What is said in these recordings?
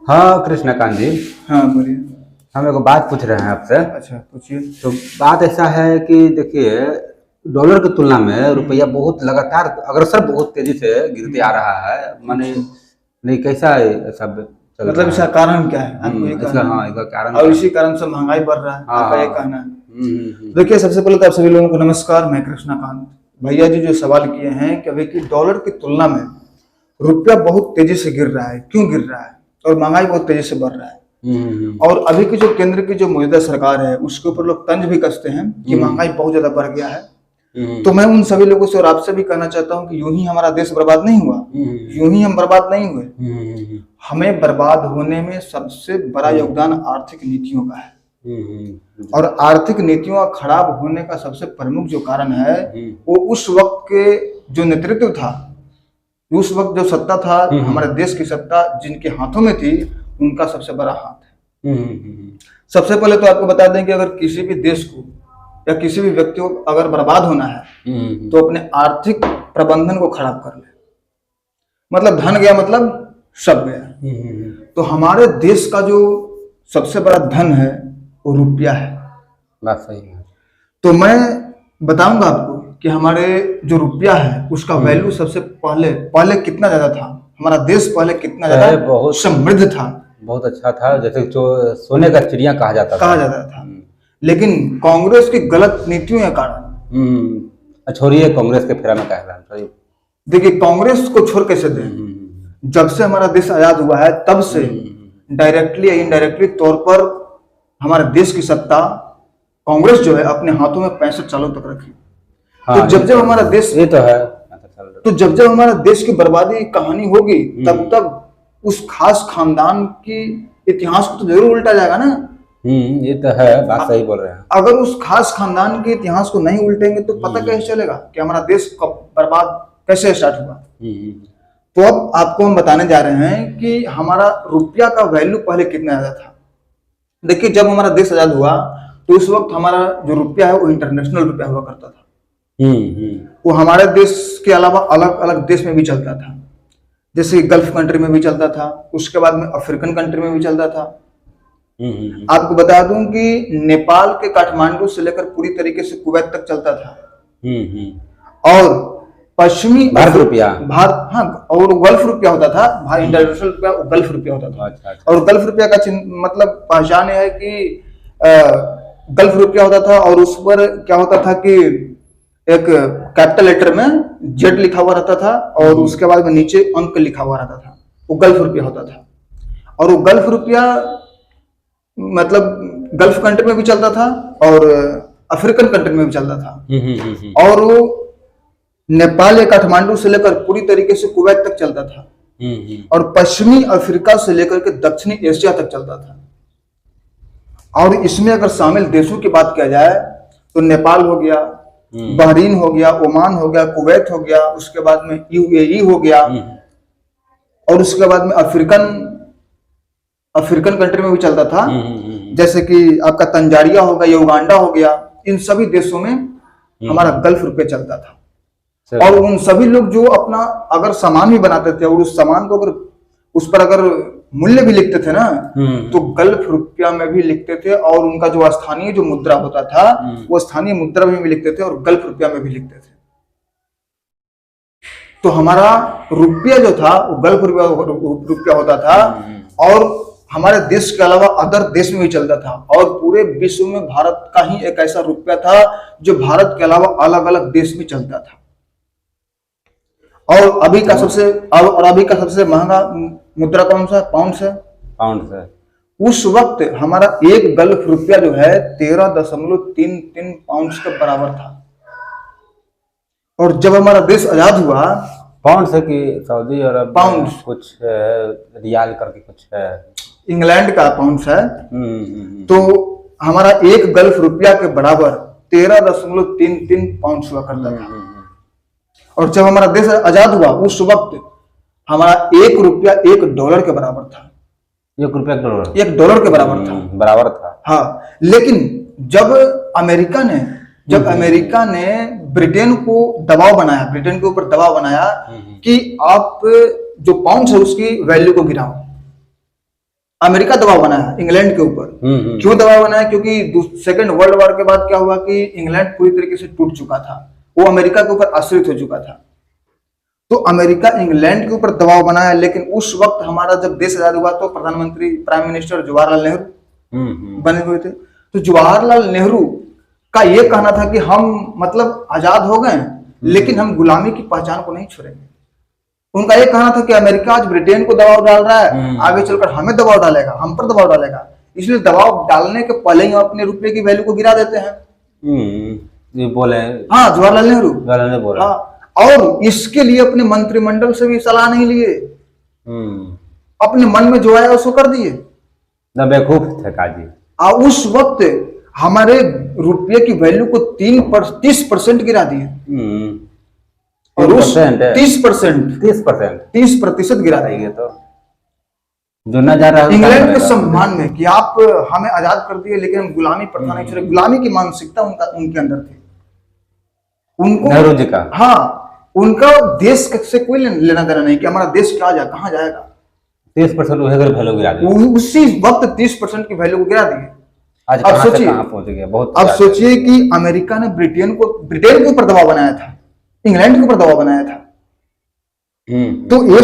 हाँ कृष्णकांत जी, हाँ बोलिए। हम एक बात पूछ रहे हैं आपसे। अच्छा पूछिए। तो बात ऐसा है कि देखिए, डॉलर की तुलना में रुपया बहुत लगातार अग्रसर बहुत तेजी से गिरते आ रहा है। माने नहीं, कैसा है ऐसा चल मतलब रहा इसका है? कारण क्या है आपको ये इसका, कहना हाँ, है? इसका कारण और क्या इसी है? कारण से महंगाई बढ़ रहा है, हाँ आपका ये हाँ। कहना है? हम्म। देखिए, सबसे पहले तो आप सभी लोगों को नमस्कार। मैं कृष्णकांत। भैया जी जो सवाल किए हैं कि अभी की डॉलर की तुलना में रुपया बहुत तेजी से गिर रहा है, क्यों गिर रहा है, और महंगाई बहुत तेजी से बढ़ रहा है। और अभी की जो केंद्र की जो मौजूदा सरकार है उसके ऊपर लोग तंज भी कसते हैं कि महंगाई बहुत ज्यादा बढ़ गया है। तो मैं उन सभी लोगों से और आपसे भी कहना चाहता हूं कि यूं ही हमारा देश बर्बाद नहीं हुआ, यूं ही हम बर्बाद नहीं हुए। हमें बर्बाद होने में सबसे बड़ा योगदान आर्थिक नीतियों का है। और आर्थिक नीतियों का खराब होने का सबसे प्रमुख जो कारण है वो उस वक्त के जो नेतृत्व था, उस वक्त जो सत्ता था, हमारे देश की सत्ता जिनके हाथों में थी, उनका सबसे बड़ा हाथ है। सबसे पहले तो आपको बता दें कि अगर किसी भी देश को या किसी भी व्यक्ति को अगर बर्बाद होना है तो अपने आर्थिक प्रबंधन को खराब कर ले। मतलब धन गया मतलब सब गया। तो हमारे देश का जो सबसे बड़ा धन है वो रुपया है। बात सही है। तो मैं बताऊंगा आपको कि हमारे जो रुपया है उसका वैल्यू सबसे पहले कितना ज्यादा था। हमारा देश पहले कितना ज्यादा बहुत समृद्ध था, बहुत अच्छा था, जैसे जो सोने का चिड़िया कहा जाता था। लेकिन कांग्रेस की गलत नीतियों के कारण, छोड़िए कांग्रेस के फेरा में कह रहा है। देखिए कांग्रेस को छोड़ कैसे दें। जब से हमारा देश आजाद हुआ है तब से डायरेक्टली या इनडायरेक्टली तौर पर हमारे देश की सत्ता कांग्रेस जो है अपने हाथों में 65 सालों तक रखी। हाँ, तो जब हमारा देश, ये तो है, तो जब हमारा देश की बर्बादी कहानी होगी तब तक उस खास खानदान की इतिहास को तो जरूर उल्टा जाएगा ना। ये तो है, बात सही बोल रहे हैं। अगर उस खास खानदान के इतिहास को नहीं उल्टेंगे तो पता कैसे चलेगा कि हमारा देश कब बर्बाद कैसे स्टार्ट हुआ। तो अब आपको हम बताने जा रहे हैं कि हमारा रुपया का वैल्यू पहले कितना ज्यादा था। देखिए जब हमारा देश आजाद हुआ तो उस वक्त हमारा जो रुपया है वो इंटरनेशनल रुपया हुआ करता था। वो हमारे देश के अलावा अलग अलग देश में भी चलता था, जैसे गल्फ कंट्री में भी चलता था, उसके बाद में अफ्रीकन कंट्री में भी चलता था। आपको बता दूं कि नेपाल के काठमांडू से लेकर पूरी तरीके से कुवैत तक चलता था। और पश्चिमी भारत रुपया, भारत, हाँ, और गल्फ रुपया होता था। इंटरनेशनल रुपया गल्फ रुपया होता था। अच्छा। और गल्फ रुपया का मतलब पहचान है कि गल्फ रुपया होता था और उस पर क्या होता था कि एक कैपिटल लेटर में जेड लिखा हुआ रहता था और उसके बाद में नीचे अंक लिखा हुआ रहता था। वो गल्फ रुपया होता था। और वो गल्फ रुपया मतलब गल्फ कंट्री में भी चलता था और अफ्रीकन कंट्री में भी चलता था। और वो नेपाल या काठमांडू से लेकर पूरी तरीके से कुवैत तक चलता था। और पश्चिमी अफ्रीका से लेकर के दक्षिणी एशिया तक चलता था। और इसमें अगर शामिल देशों की बात किया जाए तो नेपाल हो गया, बहरीन हो गया, ओमान हो गया, कुवैत हो गया, उसके बाद में यूएई हो गया, और उसके बाद में अफ्रीकन कंट्री में भी चलता था, जैसे कि आपका तंजानिया हो गया, युगांडा हो गया। इन सभी देशों में हमारा गल्फ रुपया चलता था। और उन सभी लोग जो अपना अगर सामान भी बनाते थे और उस सामान को अगर उस पर अगर मूल्य भी लिखते थे ना तो गल्फ रुपया में भी लिखते थे। और उनका जो स्थानीय जो मुद्रा होता था वो स्थानीय मुद्रा में भी लिखते थे और गल्फ रुपया में भी लिखते थे। तो हमारा रुपया जो था वो गल्फ रुपया होता था और हमारे देश के अलावा अदर देश में भी चलता था। और पूरे विश्व में भारत का ही एक ऐसा रुपया था जो भारत के अलावा अलग अलग देश में चलता था। और अभी का सबसे महंगा मुद्रा कौन सा? पाउंड है। पाउंड है। उस वक्त हमारा एक गल्फ रुपया जो है 13.33 पाउंड के बराबर था। और जब हमारा देश आजाद हुआ, पाउंड से कि सऊदी अरब पाउंड कुछ रियाल करके कुछ है, इंग्लैंड का पाउंड है। तो हमारा एक गल्फ रुपया के बराबर 13.33 पाउंड हुआ करता था। और जब हमारा देश आजाद हुआ उस वक्त हमारा एक रुपया $1 के बराबर था। $1 के बराबर था। हाँ, लेकिन जब अमेरिका ने ब्रिटेन को दबाव बनाया, ब्रिटेन के ऊपर दबाव बनाया कि आप जो पाउंड है उसकी वैल्यू को गिराओ, अमेरिका दबाव बनाया इंग्लैंड के ऊपर। क्यों दबाव बनाया? क्योंकि सेकेंड वर्ल्ड वॉर के बाद क्या हुआ कि इंग्लैंड पूरी तरीके से टूट चुका था, वो अमेरिका के ऊपर आश्रित हो चुका था। तो अमेरिका इंग्लैंड के ऊपर दबाव बनाया, लेकिन उस वक्त हमारा जब देश आजाद हुआ तो प्रधानमंत्री प्राइम मिनिस्टर जवाहरलाल नेहरू बने हुए थे। तो जवाहरलाल नेहरू का ये कहना था कि हम मतलब आजाद हो गए लेकिन हम गुलामी की पहचान को नहीं छोड़ेंगे। उनका ये कहना था कि अमेरिका आज ब्रिटेन को दबाव डाल रहा है, आगे चलकर हमें दबाव डालेगा, हम पर दबाव डालेगा, इसलिए दबाव डालने के पहले ही हम अपने रुपये की वैल्यू को गिरा देते हैं। ये बोले हाँ, जवाहरलाल नेहरू बोला। हाँ, और इसके लिए अपने मंत्रिमंडल से भी सलाह नहीं लिए, अपने मन में जो आया उसको कर दिए। बेवकूफ थे काजी। और उस वक्त हमारे रुपये की वैल्यू को 30% गिरा दिए, और उस 30% गिरा देंगे। तो जो न जा रहा है इंग्लैंड के सम्मान में कि आप हमें आजाद कर दिए लेकिन हम गुलामी प्रथा नहीं छोड़े। गुलामी की मानसिकता उनके अंदर थी। उनको नेहरू जी का, हाँ, उनका देश से कोई लेना देना नहीं कि हमारा देश क्या जाए, कहाँ जाएगा। 30% वैल्यू गिरा दी, उसी वक्त 30% की वैल्यू को गिरा दिए। आज अब सोचिए कहाँ पहुंच गया। बहुत अब सोचिए कि अमेरिका ने ब्रिटेन के ऊपर दबाव बनाया था, इंग्लैंड के ऊपर दबाव बनाया था। तो ये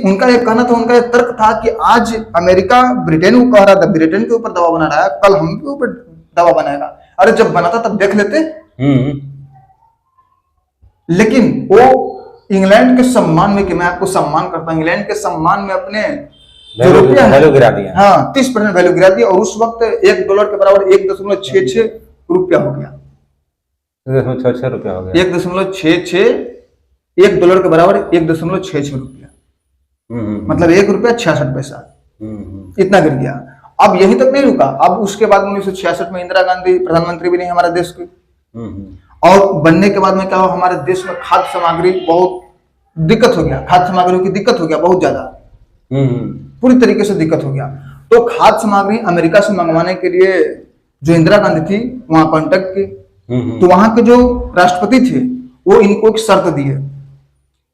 उनका एक कहना था, उनका एक तर्क था कि आज अमेरिका ब्रिटेन को कह रहा था, ब्रिटेन के ऊपर दबाव बना रहा है, कल हम के ऊपर दबाव बनाएगा। अरे जब बना था तब देख लेते। लेकिन वो इंग्लैंड के सम्मान में, कि मैं आपको सम्मान करता हूं, इंग्लैंड के सम्मान में अपने जो रुपया वैल्यू गिरा दिया। हाँ, 30% वैल्यू गिरा दिया। और उस वक्त $1 के बराबर 1.66 रुपया हो गया। 1.66 रुपया हो गया। 1.66 $1 के बराबर 1.66 रुपया, मतलब ₹1.66। इतना गिर गया। अब यही तक नहीं रुका, अब उसके बाद 1966 में इंदिरा गांधी प्रधानमंत्री बनी हमारे देश की। और बनने के बाद में क्या हुआ, हमारे देश में खाद्य सामग्री बहुत दिक्कत हो गया, खाद्य सामग्रियों की दिक्कत हो गया बहुत ज्यादा, पूरी तरीके से दिक्कत हो गया। तो खाद्य सामग्री अमेरिका से मंगवाने के लिए जो इंदिरा गांधी थी वहां कांटेक्ट की, तो वहां के जो राष्ट्रपति थे वो इनको एक शर्त दिए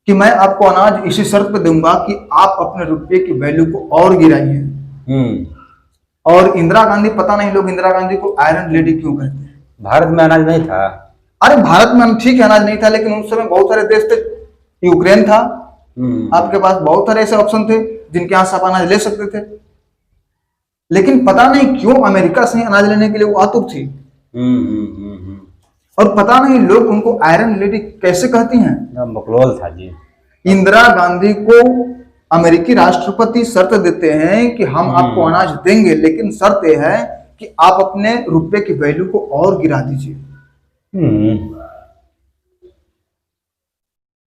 कि मैं आपको अनाज इसी शर्त पे दूंगा कि आप अपने रुपये की वैल्यू को और गिराइए। और इंदिरा गांधी, पता नहीं लोग इंदिरा गांधी को आयरन लेडी क्यों कहते हैं। भारत में अनाज नहीं था। अरे भारत में ठीक है अनाज नहीं था, लेकिन उस समय बहुत सारे देश थे, यूक्रेन था, आपके पास बहुत सारे ऐसे ऑप्शन थे जिनके यहाँ से आप अनाज ले सकते थे। लेकिन पता नहीं क्यों अमेरिका से अनाज लेने के लिए वो आतुर थी। और पता नहीं लोग उनको आयरन लेडी कैसे कहती हैं। मकलोल था जी। इंदिरा गांधी को अमेरिकी राष्ट्रपति शर्त देते हैं कि हम आपको अनाज देंगे, लेकिन शर्त यह है कि आप अपने रुपए की वैल्यू को और गिरा दीजिए।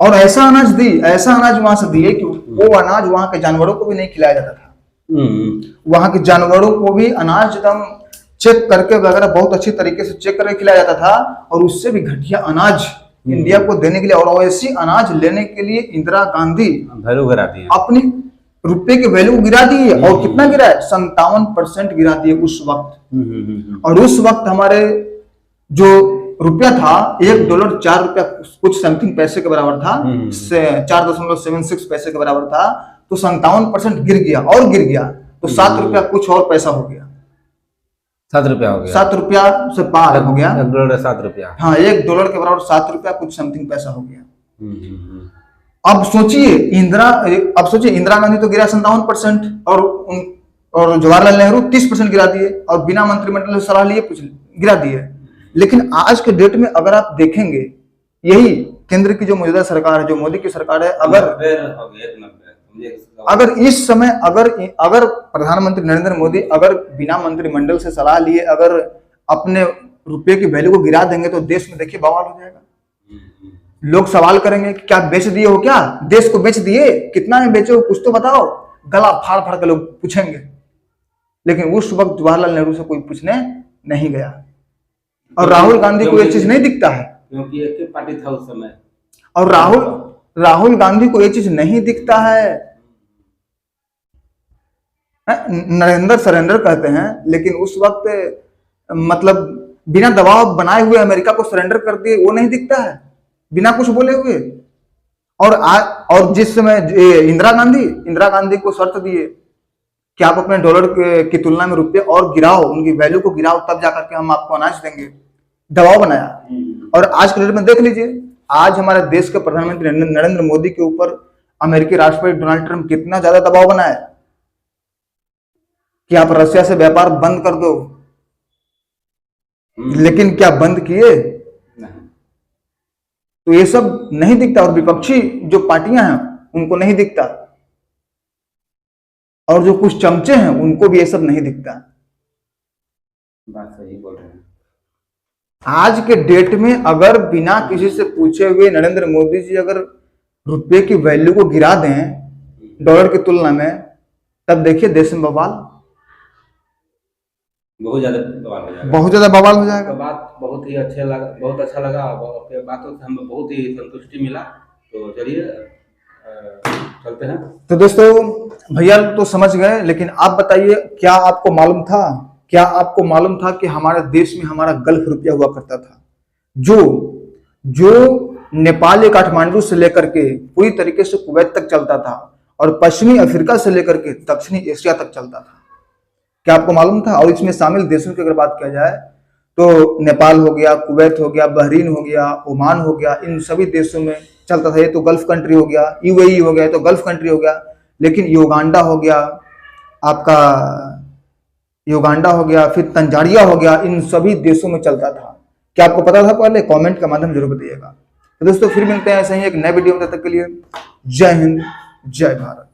और ऐसा अनाज वहां से दिए कि वो अनाज वहां के जानवरों को भी नहीं खिलाया जाता था। वहां के जानवरों को भी अनाज एकदम चेक करके वगैरह बहुत अच्छी तरीके से चेक करके खिलाया जाता था, और उससे भी घटिया अनाज इंडिया को देने के लिए, और ऐसी अनाज लेने के लिए इंदिरा गांधी वैल्यू गिरा दी, अपनी रुपए की वैल्यू गिरा दी है। और कितना गिरा है? 57% गिरा दिए उस वक्त। और उस वक्त हमारे जो रुपया था $1 4 कुछ समथिंग पैसे के बराबर था, 4.76 पैसे के बराबर था। तो 57% गिर गया, और गिर गया तो ₹7 कुछ और पैसा हो गया। ₹7 हो गया, ₹7 से पार हो गया। $1 ₹7। हाँ, $1 के बराबर ₹7 कुछ समथिंग पैसा हो गया। अब सोचिए इंदिरा गांधी तो गिरा 57%, और जवाहरलाल नेहरू 30% गिरा दिए, और बिना मंत्रिमंडल से सलाह लिए कुछ गिरा दिए। लेकिन आज के डेट में अगर आप देखेंगे, यही केंद्र की जो मौजूदा सरकार है, जो मोदी की सरकार है, अगर इस समय अगर प्रधानमंत्री नरेंद्र मोदी अगर बिना मंत्रिमंडल से सलाह लिए अगर अपने रुपये की वैल्यू को गिरा देंगे तो देश में देखिए बवाल हो जाएगा। लोग सवाल करेंगे कि क्या बेच दिए हो, क्या देश को बेच दिए, कितना में बेचे हो, कुछ तो बताओ। गला फाड़ फाड़ के लोग पूछेंगे। लेकिन उस वक्त जवाहरलाल नेहरू से कोई पूछने नहीं गया। और राहुल गांधी को ये चीज नहीं दिखता है, क्योंकि एक ही पार्टी था उस समय। और राहुल गांधी को ये चीज नहीं दिखता है। नरेंद्र सरेंडर कहते हैं, लेकिन उस वक्त मतलब बिना दबाव बनाए हुए अमेरिका को सरेंडर कर दिए, वो नहीं दिखता है बिना कुछ बोले हुए। और जिस समय इंदिरा गांधी को शर्त दिए कि आप अपने डॉलर की तुलना में रुपये और गिराओ, उनकी वैल्यू को गिराओ, तब जाकर के हम आपको अनाज देंगे। दबाव बनाया। और आज के डेट में देख लीजिए, आज हमारे देश के प्रधानमंत्री नरेंद्र मोदी के ऊपर अमेरिकी राष्ट्रपति डोनाल्ड ट्रंप कितना ज्यादा दबाव बनाया कि आप रशिया से व्यापार बंद कर दो, लेकिन क्या बंद किए? तो ये सब नहीं दिखता, और विपक्षी जो पार्टियां हैं उनको नहीं दिखता, और जो कुछ चमचे हैं उनको भी ये सब नहीं दिखता। बात सही बोल रहे हैं। आज के डेट में अगर बिना किसी से पूछे हुए नरेंद्र मोदी जी अगर रुपये की वैल्यू को गिरा दें डॉलर की तुलना में, तब देखिए देश में बवाल, बहुत ज्यादा बवाल हो जाएगा। बहुत ज्यादा बवाल हो जाएगा। तो बात बहुत ही अच्छा लगा, बहुत अच्छा लगा, आपके बातों से हमें बहुत ही संतुष्टि मिला। तो चलिए चलते हैं। तो दोस्तों, भैया तो समझ गए, लेकिन आप बताइए, क्या आपको मालूम था, क्या आपको मालूम था कि हमारे देश में हमारा गल्फ रुपया हुआ करता था, जो नेपाल या काठमांडू से लेकर के पूरी तरीके से कुवैत तक चलता था, और पश्चिमी अफ्रीका से लेकर के दक्षिणी एशिया तक चलता था। क्या आपको मालूम था? और इसमें शामिल देशों की अगर बात किया जाए तो नेपाल हो गया, कुवैत हो गया, बहरीन हो गया, ओमान हो गया, इन सभी देशों में चलता था। ये तो गल्फ कंट्री हो गया, यूएई हो गया, तो गल्फ कंट्री हो गया। लेकिन युगांडा हो गया, आपका युगांडा हो गया, फिर तंजानिया हो गया, इन सभी देशों में चलता था। क्या आपको पता था पहले? कमेंट के माध्यम जरूर बताइएगा। तो दोस्तों, फिर मिलते हैं ऐसे ही एक नए वीडियो में। तब तक के लिए जय हिंद, जय भारत।